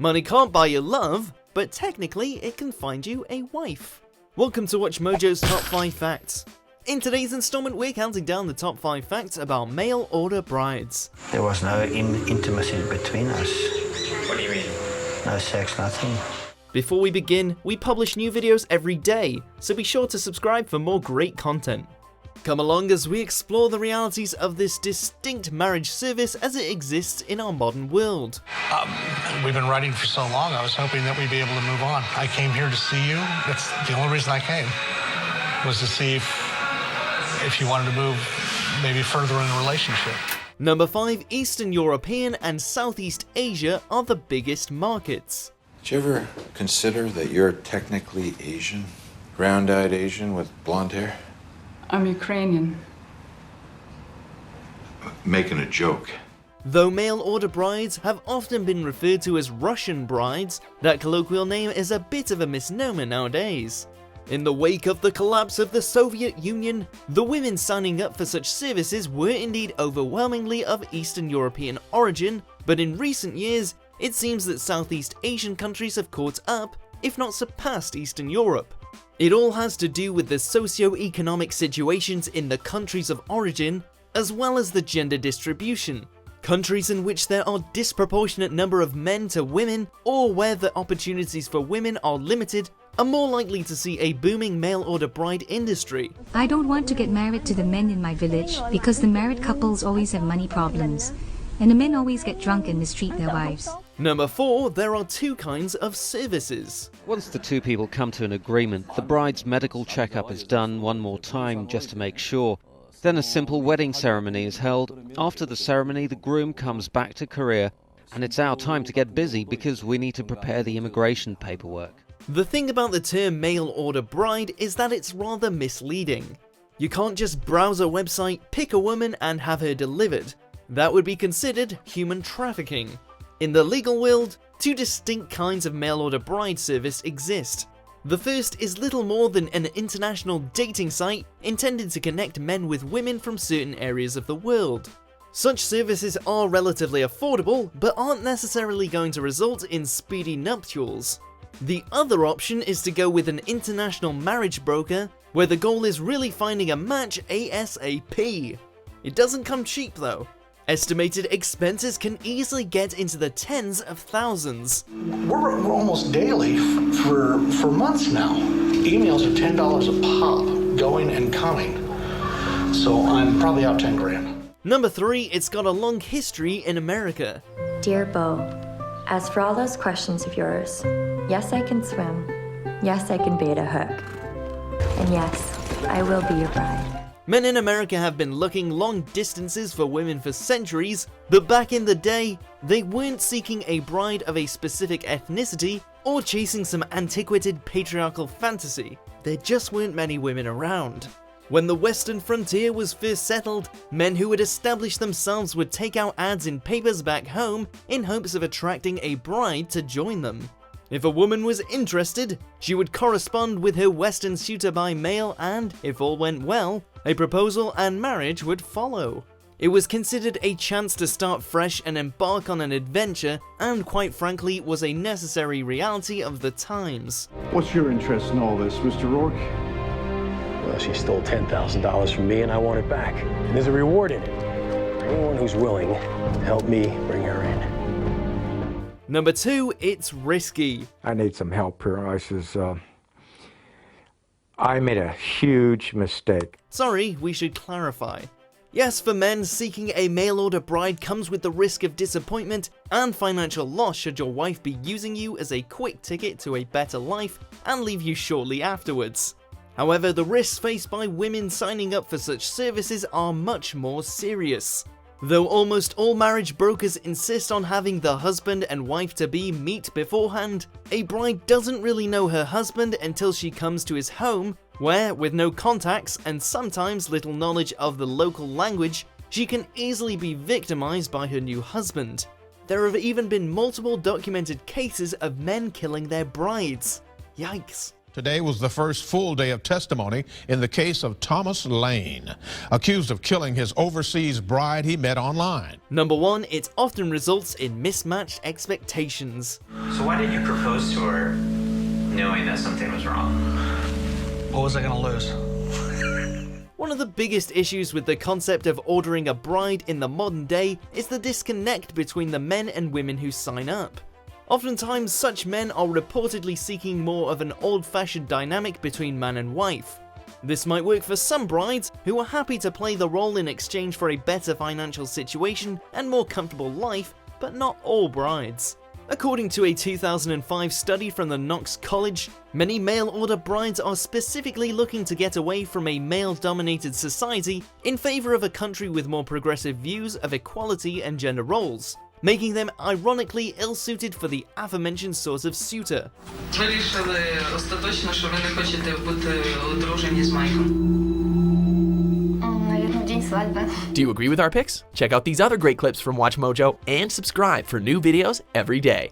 Money can't buy you love, but technically it can find you a wife. Welcome to WatchMojo's Top 5 Facts. In today's installment, we're counting down the top 5 facts about mail order brides. There was no intimacy between us. What do you mean? No sex, nothing. Before we begin, we publish new videos every day, so be sure to subscribe for more great content. Come along as we explore the realities of this distinct marriage service as it exists in our modern world. We've been writing for so long, I was hoping that we'd be able to move on. I came here to see you. That's the only reason I came, was to see if you wanted to move maybe further in the relationship. Number 5, Eastern European and Southeast Asia are the biggest markets. Did you ever consider that you're technically Asian? Round-eyed Asian with blonde hair? I'm Ukrainian. Making a joke. Though mail order brides have often been referred to as Russian brides, that colloquial name is a bit of a misnomer nowadays. In the wake of the collapse of the Soviet Union, the women signing up for such services were indeed overwhelmingly of Eastern European origin, but in recent years, it seems that Southeast Asian countries have caught up, if not surpassed Eastern Europe. It all has to do with the socio-economic situations in the countries of origin, as well as the gender distribution. Countries in which there are disproportionate number of men to women, or where the opportunities for women are limited, are more likely to see a booming mail-order bride industry. I don't want to get married to the men in my village because the married couples always have money problems, and the men always get drunk and mistreat their wives. Number 4, there are 2 kinds of services. Once the 2 people come to an agreement, the bride's medical checkup is done one more time just to make sure. Then a simple wedding ceremony is held. After the ceremony, the groom comes back to Korea, and it's our time to get busy because we need to prepare the immigration paperwork. The thing about the term mail order bride is that it's rather misleading. You can't just browse a website, pick a woman, and have her delivered. That would be considered human trafficking. In the legal world, 2 distinct kinds of mail order bride service exist. The first is little more than an international dating site intended to connect men with women from certain areas of the world. Such services are relatively affordable, but aren't necessarily going to result in speedy nuptials. The other option is to go with an international marriage broker, where the goal is really finding a match ASAP. It doesn't come cheap though. Estimated expenses can easily get into the tens of thousands. We're almost daily for months now. Emails are $10 a pop, going and coming. So I'm probably out 10 grand. Number 3, it's got a long history in America. Dear Bo, as for all those questions of yours, yes, I can swim. Yes, I can bait a hook. And yes, I will be your bride. Men in America have been looking long distances for women for centuries, but back in the day, they weren't seeking a bride of a specific ethnicity or chasing some antiquated patriarchal fantasy. There just weren't many women around. When the western frontier was first settled, men who had established themselves would take out ads in papers back home in hopes of attracting a bride to join them. If a woman was interested, she would correspond with her western suitor by mail, and, if all went well, a proposal and marriage would follow. It was considered a chance to start fresh and embark on an adventure, and quite frankly was a necessary reality of the times. What's your interest in all this, Mr. Rourke? Well, she stole $10,000 from me and I want it back. And there's a reward in it for anyone who's willing to help me bring her in. Number 2, it's risky. I need some help here. I made a huge mistake. Sorry, we should clarify. Yes, for men, seeking a mail-order bride comes with the risk of disappointment and financial loss should your wife be using you as a quick ticket to a better life and leave you shortly afterwards. However, the risks faced by women signing up for such services are much more serious. Though almost all marriage brokers insist on having the husband and wife-to-be meet beforehand, a bride doesn't really know her husband until she comes to his home, where, with no contacts and sometimes little knowledge of the local language, she can easily be victimized by her new husband. There have even been multiple documented cases of men killing their brides. Yikes. Today was the first full day of testimony in the case of Thomas Lane, accused of killing his overseas bride he met online. Number 1, it often results in mismatched expectations. So why did you propose to her knowing that something was wrong? What was I going to lose? One of the biggest issues with the concept of ordering a bride in the modern day is the disconnect between the men and women who sign up. Oftentimes, such men are reportedly seeking more of an old-fashioned dynamic between man and wife. This might work for some brides who are happy to play the role in exchange for a better financial situation and more comfortable life, but not all brides. According to a 2005 study from the Knox College, many mail-order brides are specifically looking to get away from a male-dominated society in favor of a country with more progressive views of equality and gender roles, making them ironically ill-suited for the aforementioned sort of suitor. Вирішили остаточно, що ви не хочете бути одружені з Майком. Do you agree with our picks? Check out these other great clips from WatchMojo and subscribe for new videos every day.